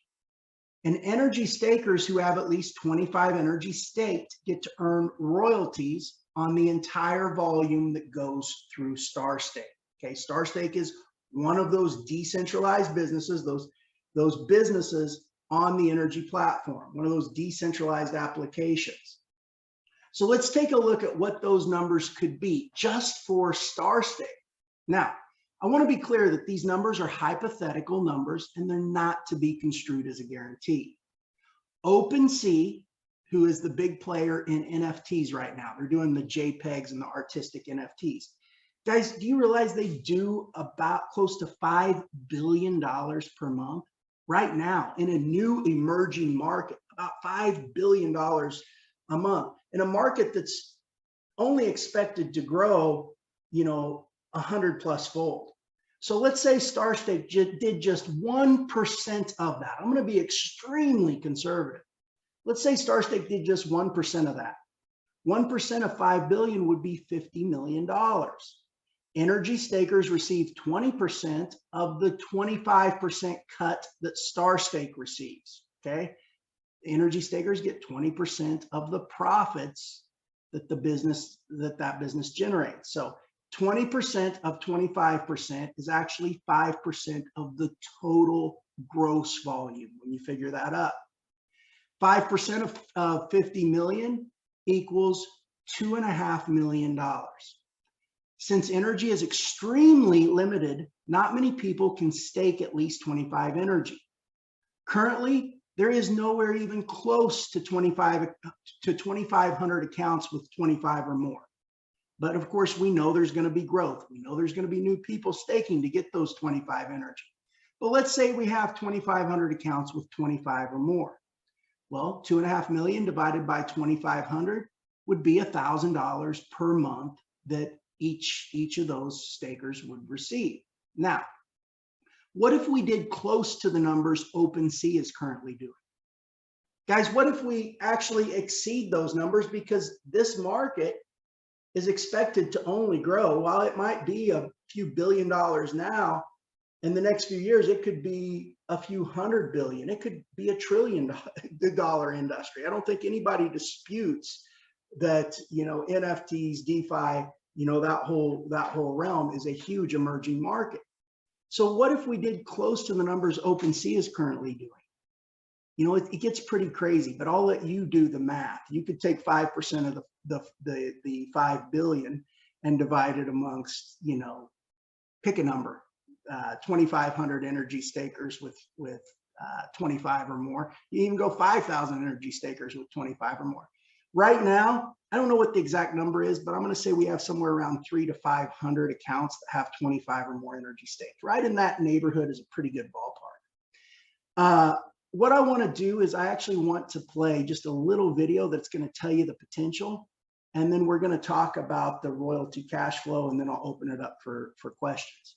And NRGY stakers who have at least 25 NRGY staked get to earn royalties on the entire volume that goes through Starstake. Okay, Starstake is one of those decentralized businesses, those businesses on the NRGY platform, one of those decentralized applications. So let's take a look at what those numbers could be just for Starstake. Now, I want to be clear that these numbers are hypothetical numbers and they're not to be construed as a guarantee. OpenSea, who is the big player in NFTs right now, they're doing the JPEGs and the artistic NFTs. Guys, do you realize they do about close to $5 billion per month right now in a new emerging market, about $5 billion a month in a market that's only expected to grow, 100+ fold. So let's say Starstake did just 1% of that. I'm going to be extremely conservative. Let's say Starstake did just 1% of that. 1% of 5 billion would be $50 million. NRGY stakers receive 20% of the 25% cut that Starstake receives. Okay, NRGY stakers get 20% of the profits that that business generates. So 20% of 25% is actually 5% of the total gross volume when you figure that up. 5% of 50 million equals $2.5 million. Since NRGY is extremely limited, not many people can stake at least 25 NRGY. Currently, There is nowhere even close to 2,500 accounts with 25 or more. But of course, we know there's going to be growth. We know there's going to be new people staking to get those 25 energy. But let's say we have 2,500 accounts with 25 or more. Well, 2.5 million divided by 2,500 would be $1,000 per month that each of those stakers would receive. Now, what if we did close to the numbers OpenSea is currently doing? Guys, what if we actually exceed those numbers, because this market is expected to only grow. While it might be a few $billion now, in the next few years, it could be a few $100 billion. It could be $1 trillion industry. I don't think anybody disputes that, NFTs, DeFi, that whole realm is a huge emerging market. So what if we did close to the numbers OpenSea is currently doing? It gets pretty crazy, but I'll let you do the math. You could take 5% of the 5 billion and divide it amongst, pick a number, 2,500 energy stakers with 25 or more. You even go 5,000 energy stakers with 25 or more. Right now, I don't know what the exact number is, but I'm going to say we have somewhere around 300 to 500 accounts that have 25 or more energy staked. Right in that neighborhood is a pretty good ballpark. What I want to do is I actually want to play just a little video that's going to tell you the potential. And then we're going to talk about the royalty cash flow, and then I'll open it up for questions.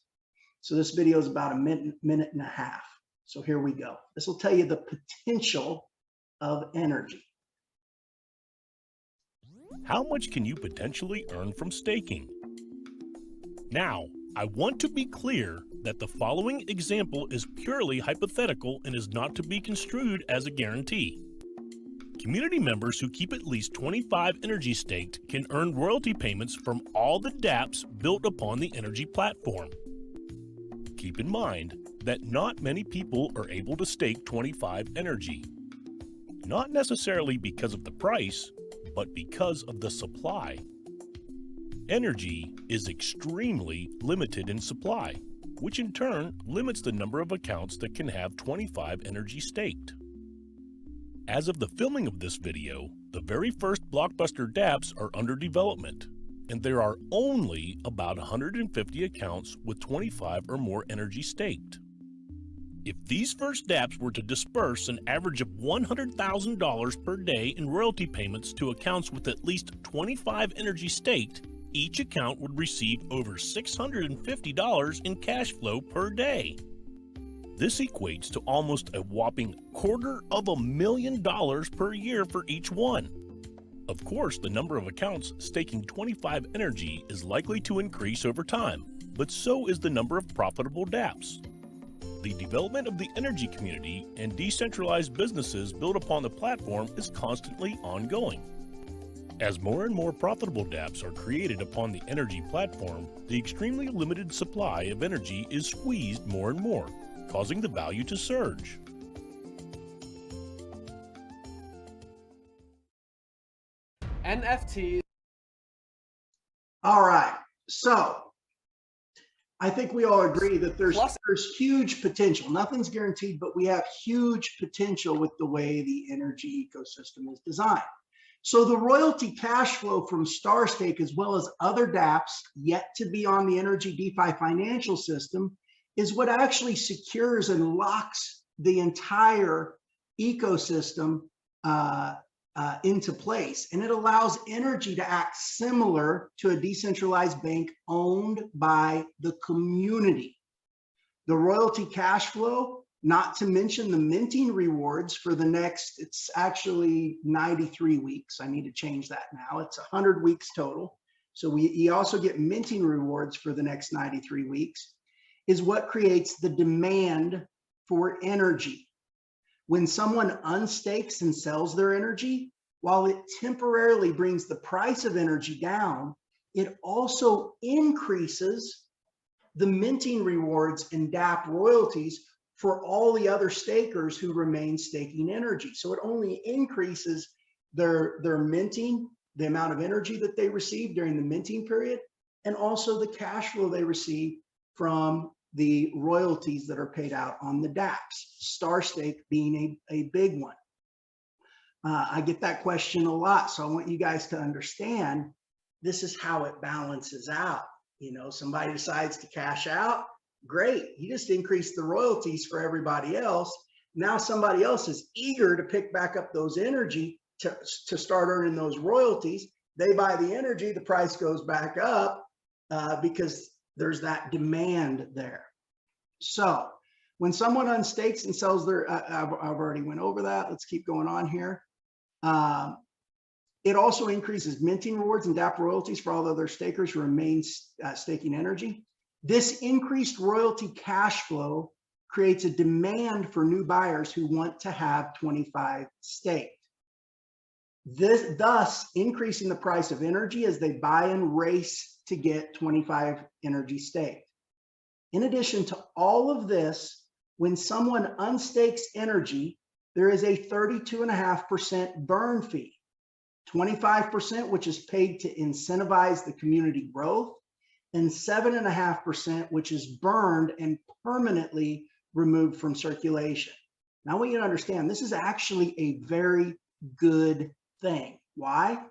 So this video is about a minute and a half. So here we go. This will tell you the potential of energy. How much can you potentially earn from staking? Now, I want to be clear that the following example is purely hypothetical and is not to be construed as a guarantee. Community members who keep at least 25 energy staked can earn royalty payments from all the dApps built upon the energy platform. Keep in mind that not many people are able to stake 25 energy. Not necessarily because of the price, but because of the supply. Energy is extremely limited in supply, which in turn limits the number of accounts that can have 25 energy staked. As of the filming of this video, the very first blockbuster dApps are under development, and there are only about 150 accounts with 25 or more energy staked. If these first dApps were to disperse an average of $100,000 per day in royalty payments to accounts with at least 25 energy staked, each account would receive over $650 in cash flow per day. This equates to almost a whopping $250,000 per year for each one. Of course, the number of accounts staking 25 energy is likely to increase over time, but so is the number of profitable dApps. The development of the energy community and decentralized businesses built upon the platform is constantly ongoing. As more and more profitable dApps are created upon the energy platform, the extremely limited supply of energy is squeezed more and more, causing the value to surge. NFTs. All right, so I think we all agree that there's huge potential. Nothing's guaranteed, but we have huge potential with the way the energy ecosystem is designed. So the royalty cash flow from Starstake, as well as other dApps yet to be on the energy DeFi financial system, is what actually secures and locks the entire ecosystem into place. And it allows energy to act similar to a decentralized bank owned by the community. The royalty cash flow, not to mention the minting rewards for the next, it's actually 93 weeks. I need to change that now. It's 100 weeks total. So you also get minting rewards for the next 93 weeks, is what creates the demand for energy. When someone unstakes and sells their energy, while it temporarily brings the price of energy down, it also increases the minting rewards and dApp royalties for all the other stakers who remain staking energy. So it only increases their minting, the amount of energy that they receive during the minting period, and also the cash flow they receive from the royalties that are paid out on the dApps, Starstake being a big one. I get that question a lot, so I want you guys to understand this is how it balances out. You know, somebody decides to cash out, great, you just increase the royalties for everybody else. Now somebody else is eager to pick back up those energy to start earning those royalties. They buy the energy, the price goes back up because there's that demand there. So when someone unstakes and sells their, I've already went over that. Let's keep going on here. It also increases minting rewards and dApp royalties for all other stakers who remain staking energy. This increased royalty cash flow creates a demand for new buyers who want to have 25 staked. This thus increasing the price of energy as they buy and race to get 25 energy staked. In addition to all of this, when someone unstakes energy, there is a 32.5% burn fee, 25% which is paid to incentivize the community growth, and 7.5% which is burned and permanently removed from circulation. Now I want you to understand this is actually a very good thing. Why?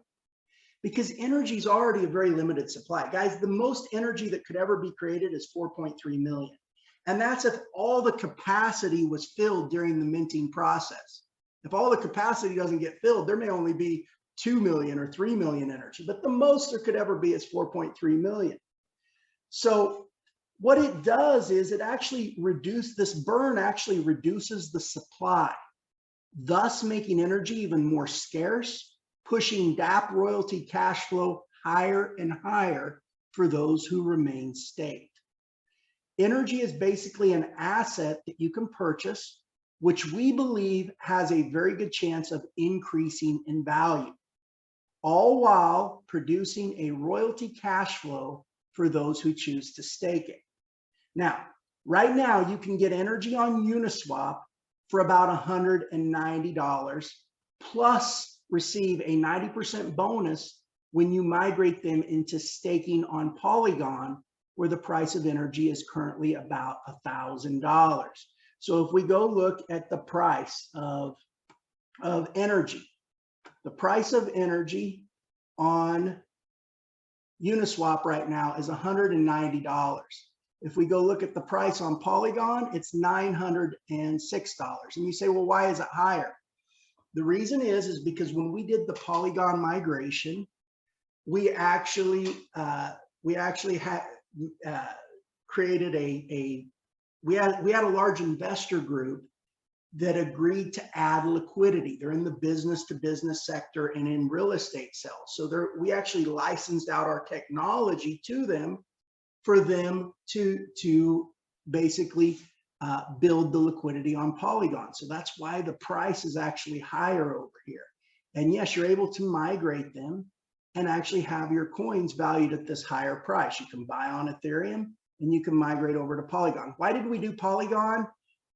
Because energy is already a very limited supply. Guys, the most energy that could ever be created is 4.3 million. And that's if all the capacity was filled during the minting process. If all the capacity doesn't get filled, there may only be 2 million or 3 million energy, but the most there could ever be is 4.3 million. So what it does is it actually this burn actually reduces the supply, thus making energy even more scarce, pushing dApp royalty cash flow higher and higher for those who remain staked. Energy is basically an asset that you can purchase, which we believe has a very good chance of increasing in value, all while producing a royalty cash flow for those who choose to stake it. Now, right now you can get energy on Uniswap for about $190, plus receive a 90% bonus when you migrate them into staking on Polygon, where the price of energy is currently about $1,000. So if we go look at the price of energy, the price of energy on Uniswap right now is $190. If we go look at the price on Polygon, it's $906. And you say, well, why is it higher? The reason is because when we did the Polygon migration, we actually had created we had a large investor group that agreed to add liquidity. They're in the business to business sector and in real estate sales. So we actually licensed out our technology to them for them to basically build the liquidity on Polygon. So that's why the price is actually higher over here. And yes, you're able to migrate them and actually have your coins valued at this higher price. You can buy on Ethereum and you can migrate over to Polygon. Why did we do Polygon?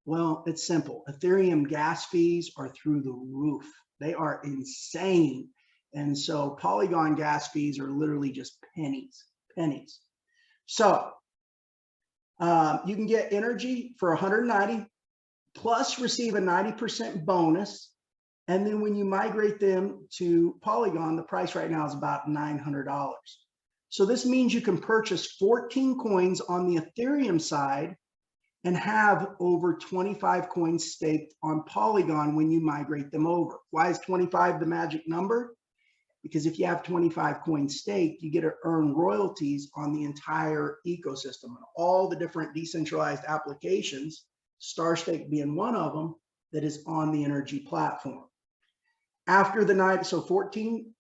Well, it's simple. Ethereum gas fees are through the roof. They are insane. And so Polygon gas fees are literally just pennies. So you can get energy for $190 plus receive a 90% bonus. And then when you migrate them to Polygon, the price right now is about $900. So this means you can purchase 14 coins on the Ethereum side and have over 25 coins staked on Polygon when you migrate them over. Why is 25 the magic number? Because if you have 25 coins staked, you get to earn royalties on the entire ecosystem and all the different decentralized applications, Starstake being one of them, that is on the NRGY platform. After the night, so 14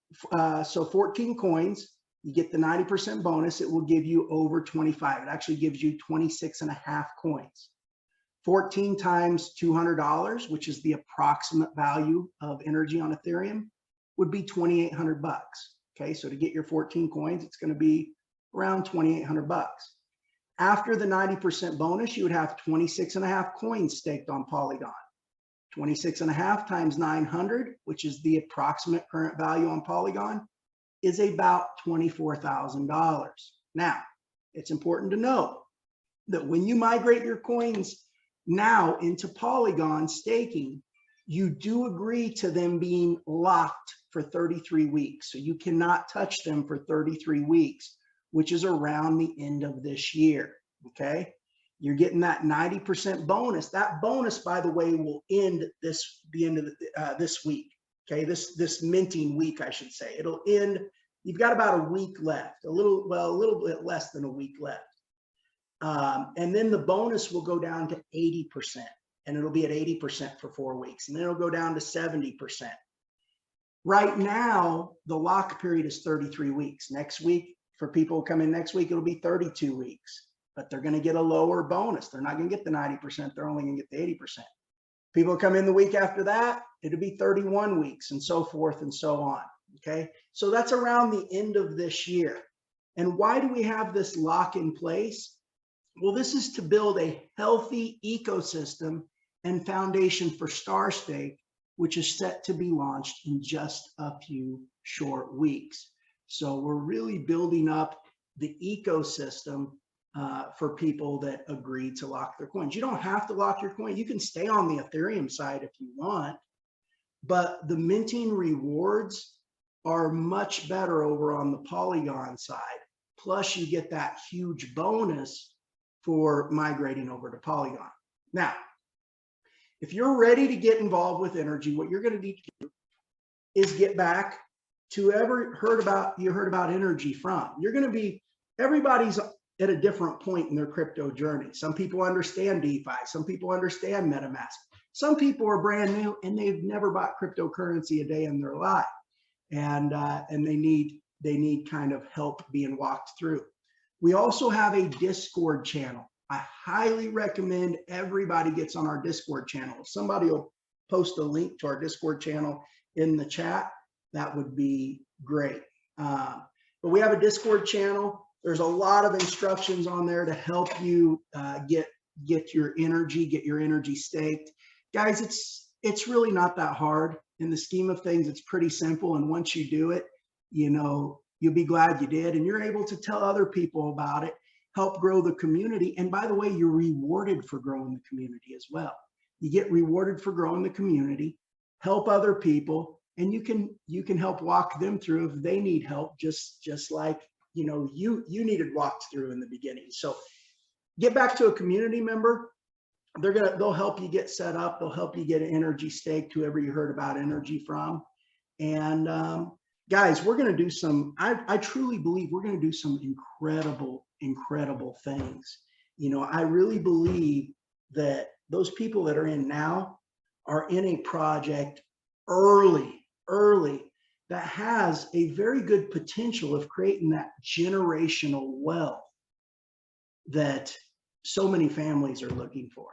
coins, you get the 90% bonus. It will give you over 25. It actually gives you 26.5 coins. 14 times $200, which is the approximate value of energy on Ethereum, would be 2,800 bucks. Okay, so to get your 14 coins, it's going to be around 2,800 bucks. After the 90% bonus, you would have 26.5 coins staked on Polygon. 26.5 times 900, which is the approximate current value on Polygon, is about $24,000. Now, it's important to know that when you migrate your coins now into Polygon staking, you do agree to them being locked for 33 weeks. So you cannot touch them for 33 weeks, which is around the end of this year, okay? You're getting that 90% bonus. That bonus, by the way, will end the end of this week, okay? This minting week, I should say. It'll end, you've got about a week left, a little bit less than a week left. And then the bonus will go down to 80%, and it'll be at 80% for 4 weeks, and then it'll go down to 70%. Right now, the lock period is 33 weeks. Next week, for people who come in next week, it'll be 32 weeks, but they're going to get a lower bonus. They're not going to get the 90%. They're only going to get the 80%. People who come in the week after that, it'll be 31 weeks, and so forth and so on. Okay, so that's around the end of this year. And why do we have this lock in place? Well, this is to build a healthy ecosystem and foundation for Starstake, which is set to be launched in just a few short weeks. So we're really building up the ecosystem for people that agree to lock their coins. You don't have to lock your coin. You can stay on the Ethereum side if you want, but the minting rewards are much better over on the Polygon side. Plus you get that huge bonus for migrating over to Polygon. Now, if you're ready to get involved with NRGY, what you're going to need to do is get back to whoever heard about NRGY from. You're going to be, everybody's at a different point in their crypto journey. Some people understand DeFi, some people understand MetaMask. Some people are brand new and they've never bought cryptocurrency a day in their life, and they need kind of help being walked through. We also have a Discord channel. I highly recommend everybody gets on our Discord channel. If somebody will post a link to our Discord channel in the chat, that would be great. But we have a Discord channel. There's a lot of instructions on there to help you get your NRGY staked. Guys, it's really not that hard. In the scheme of things, it's pretty simple. And once you do it, you know, you'll be glad you did, and you're able to tell other people about it, help grow the community. And by the way, you're rewarded for growing the community as well. You get rewarded for growing the community, help other people, and you can help walk them through if they need help, just like you needed walked through in the beginning. So get back to a community member. They'll help you get set up. They'll help you get an NRGY staked, whoever you heard about NRGY from. And guys, we're going to do some, I truly believe we're going to do some incredible things. You know, I really believe that those people that are in now are in a project early that has a very good potential of creating that generational wealth that so many families are looking for.